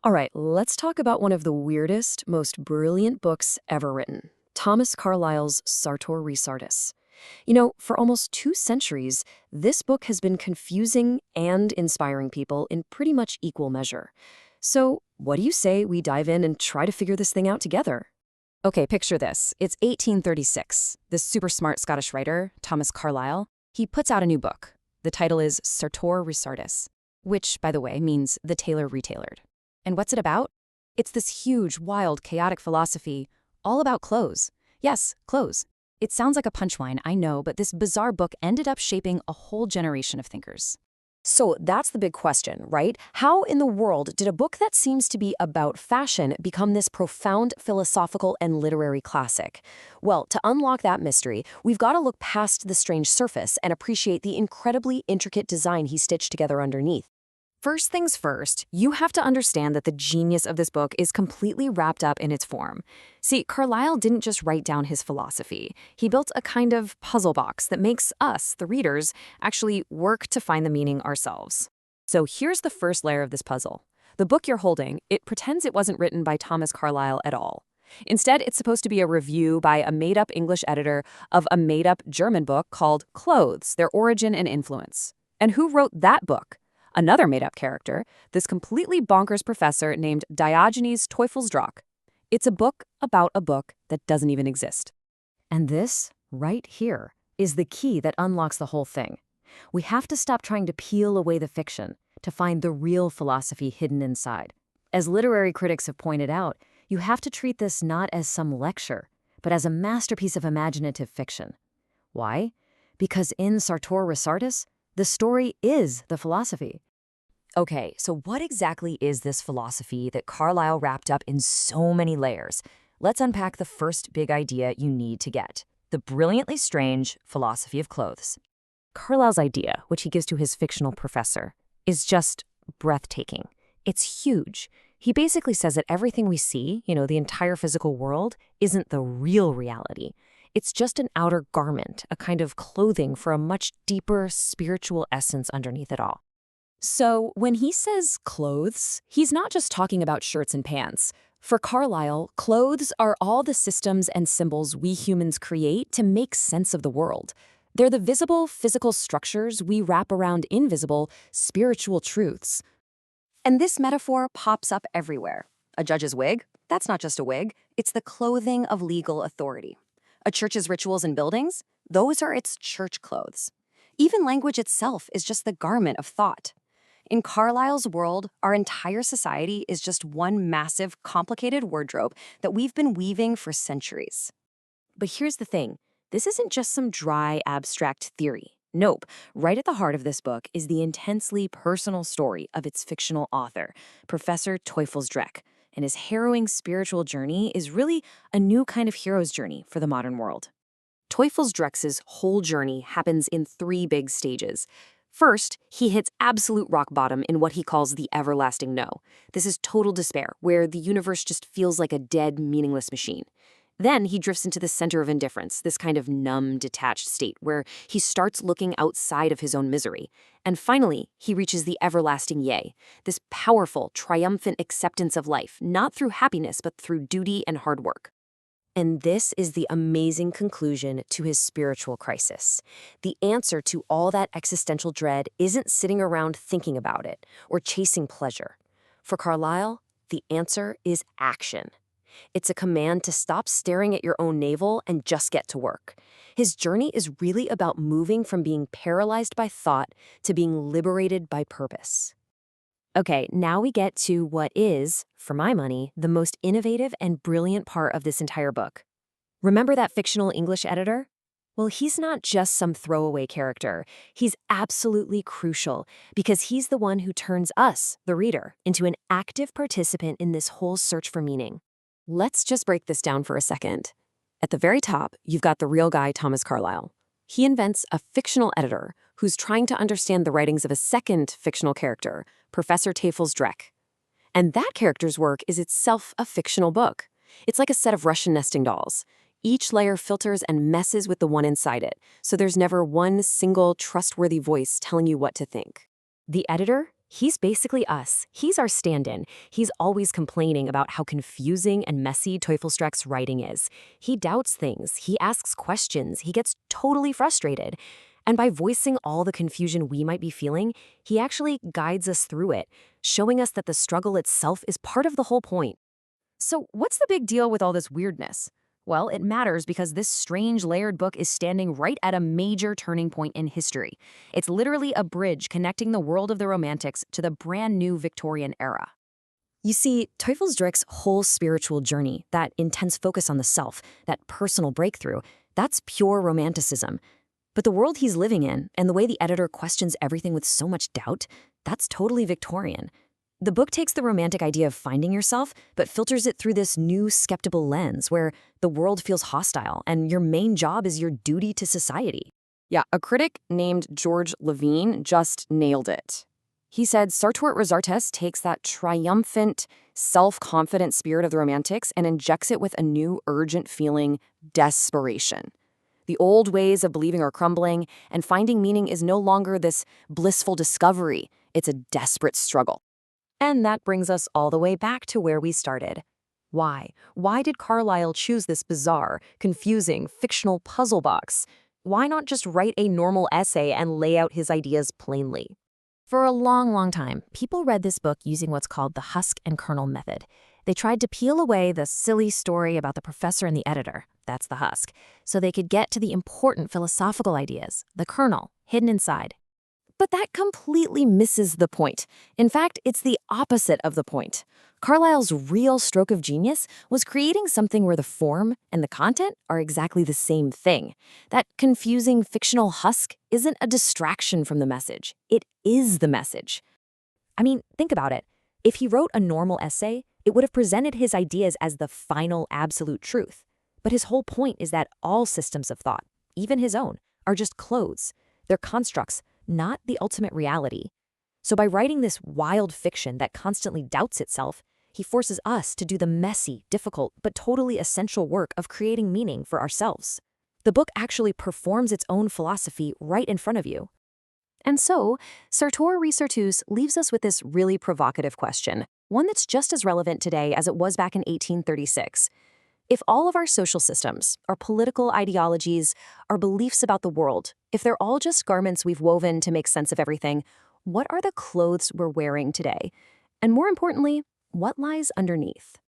All right, let's talk about one of the weirdest, most brilliant books ever written. Thomas Carlyle's Sartor Resartus. For almost 2 centuries, this book has been confusing and inspiring people in pretty much equal measure. So, what do you say we dive in and try to figure this thing out together? Okay, picture this. It's 1836. This super smart Scottish writer, Thomas Carlyle, he puts out a new book. The title is Sartor Resartus, which, by the way, means the tailor retailored. And what's it about? It's this huge, wild, chaotic philosophy, all about clothes. Yes, clothes. It sounds like a punchline, I know, but this bizarre book ended up shaping a whole generation of thinkers. So that's the big question, right? How in the world did a book that seems to be about fashion become this profound philosophical and literary classic? Well, to unlock that mystery, we've got to look past the strange surface and appreciate the incredibly intricate design he stitched together underneath. First things first, you have to understand that the genius of this book is completely wrapped up in its form. See, Carlyle didn't just write down his philosophy. He built a kind of puzzle box that makes us, the readers, actually work to find the meaning ourselves. So here's the first layer of this puzzle. The book you're holding, it pretends it wasn't written by Thomas Carlyle at all. Instead, it's supposed to be a review by a made-up English editor of a made-up German book called Clothes, Their Origin and Influence. And who wrote that book? Another made-up character, this completely bonkers professor named Diogenes Teufelsdrockh. It's a book about a book that doesn't even exist. And this, right here, is the key that unlocks the whole thing. We have to stop trying to peel away the fiction to find the real philosophy hidden inside. As literary critics have pointed out, you have to treat this not as some lecture, but as a masterpiece of imaginative fiction. Why? Because in Sartor Resartus, the story is the philosophy. Okay, so what exactly is this philosophy that Carlyle wrapped up in so many layers? Let's unpack the first big idea you need to get: the brilliantly strange philosophy of clothes. Carlyle's idea, which he gives to his fictional professor, is just breathtaking. It's huge. He basically says that everything we see, the entire physical world, isn't the real reality. It's just an outer garment, a kind of clothing for a much deeper spiritual essence underneath it all. So when he says clothes, he's not just talking about shirts and pants. For Carlyle, clothes are all the systems and symbols we humans create to make sense of the world. They're the visible, physical structures we wrap around invisible, spiritual truths. And this metaphor pops up everywhere. A judge's wig? That's not just a wig. It's the clothing of legal authority. A church's rituals and buildings? Those are its church clothes. Even language itself is just the garment of thought. In Carlyle's world, our entire society is just one massive, complicated wardrobe that we've been weaving for centuries. But here's the thing. This isn't just some dry, abstract theory. Nope. Right at the heart of this book is the intensely personal story of its fictional author, Professor Teufelsdrockh. And his harrowing spiritual journey is really a new kind of hero's journey for the modern world. Teufelsdrock's whole journey happens in 3 big stages. First, he hits absolute rock bottom in what he calls the everlasting no. This is total despair, where the universe just feels like a dead, meaningless machine. Then he drifts into the center of indifference, this kind of numb, detached state where he starts looking outside of his own misery. And finally, he reaches the everlasting yay, this powerful, triumphant acceptance of life, not through happiness, but through duty and hard work. And this is the amazing conclusion to his spiritual crisis. The answer to all that existential dread isn't sitting around thinking about it or chasing pleasure. For Carlyle, the answer is action. It's a command to stop staring at your own navel and just get to work. His journey is really about moving from being paralyzed by thought to being liberated by purpose. Okay, now we get to what is, for my money, the most innovative and brilliant part of this entire book. Remember that fictional English editor? Well, he's not just some throwaway character. He's absolutely crucial because he's the one who turns us, the reader, into an active participant in this whole search for meaning. Let's just break this down for a second. At the very top, you've got the real guy, Thomas Carlyle. He invents a fictional editor who's trying to understand the writings of a second fictional character, Professor Teufelsdrockh. And that character's work is itself a fictional book. It's like a set of Russian nesting dolls. Each layer filters and messes with the one inside it, so there's never one single trustworthy voice telling you what to think. The editor? He's basically us. He's our stand-in. He's always complaining about how confusing and messy Teufelsdreck's writing is. He doubts things, he asks questions, he gets totally frustrated. And by voicing all the confusion we might be feeling, he actually guides us through it, showing us that the struggle itself is part of the whole point. So what's the big deal with all this weirdness? Well, it matters because this strange layered book is standing right at a major turning point in history. It's literally a bridge connecting the world of the Romantics to the brand new Victorian era. You see, Teufelsdreck's whole spiritual journey, that intense focus on the self, that personal breakthrough, that's pure Romanticism. But the world he's living in, and the way the editor questions everything with so much doubt, that's totally Victorian. The book takes the Romantic idea of finding yourself, but filters it through this new skeptical lens where the world feels hostile and your main job is your duty to society. Yeah, a critic named George Levine just nailed it. He said Sartor Resartus takes that triumphant, self-confident spirit of the Romantics and injects it with a new urgent feeling, desperation. The old ways of believing are crumbling, and finding meaning is no longer this blissful discovery. It's a desperate struggle. And that brings us all the way back to where we started. Why? Why did Carlyle choose this bizarre, confusing, fictional puzzle box? Why not just write a normal essay and lay out his ideas plainly? For a long, long time, people read this book using what's called the husk and kernel method. They tried to peel away the silly story about the professor and the editor, that's the husk, so they could get to the important philosophical ideas, the kernel, hidden inside. But that completely misses the point. In fact, it's the opposite of the point. Carlyle's real stroke of genius was creating something where the form and the content are exactly the same thing. That confusing fictional husk isn't a distraction from the message. It is the message. I mean, think about it. If he wrote a normal essay, it would have presented his ideas as the final absolute truth. But his whole point is that all systems of thought, even his own, are just clothes. They're constructs, not the ultimate reality. So by writing this wild fiction that constantly doubts itself, he forces us to do the messy, difficult, but totally essential work of creating meaning for ourselves. The book actually performs its own philosophy right in front of you. And so, Sartor Resartus leaves us with this really provocative question, one that's just as relevant today as it was back in 1836. If all of our social systems, our political ideologies, our beliefs about the world, if they're all just garments we've woven to make sense of everything, what are the clothes we're wearing today? And more importantly, what lies underneath?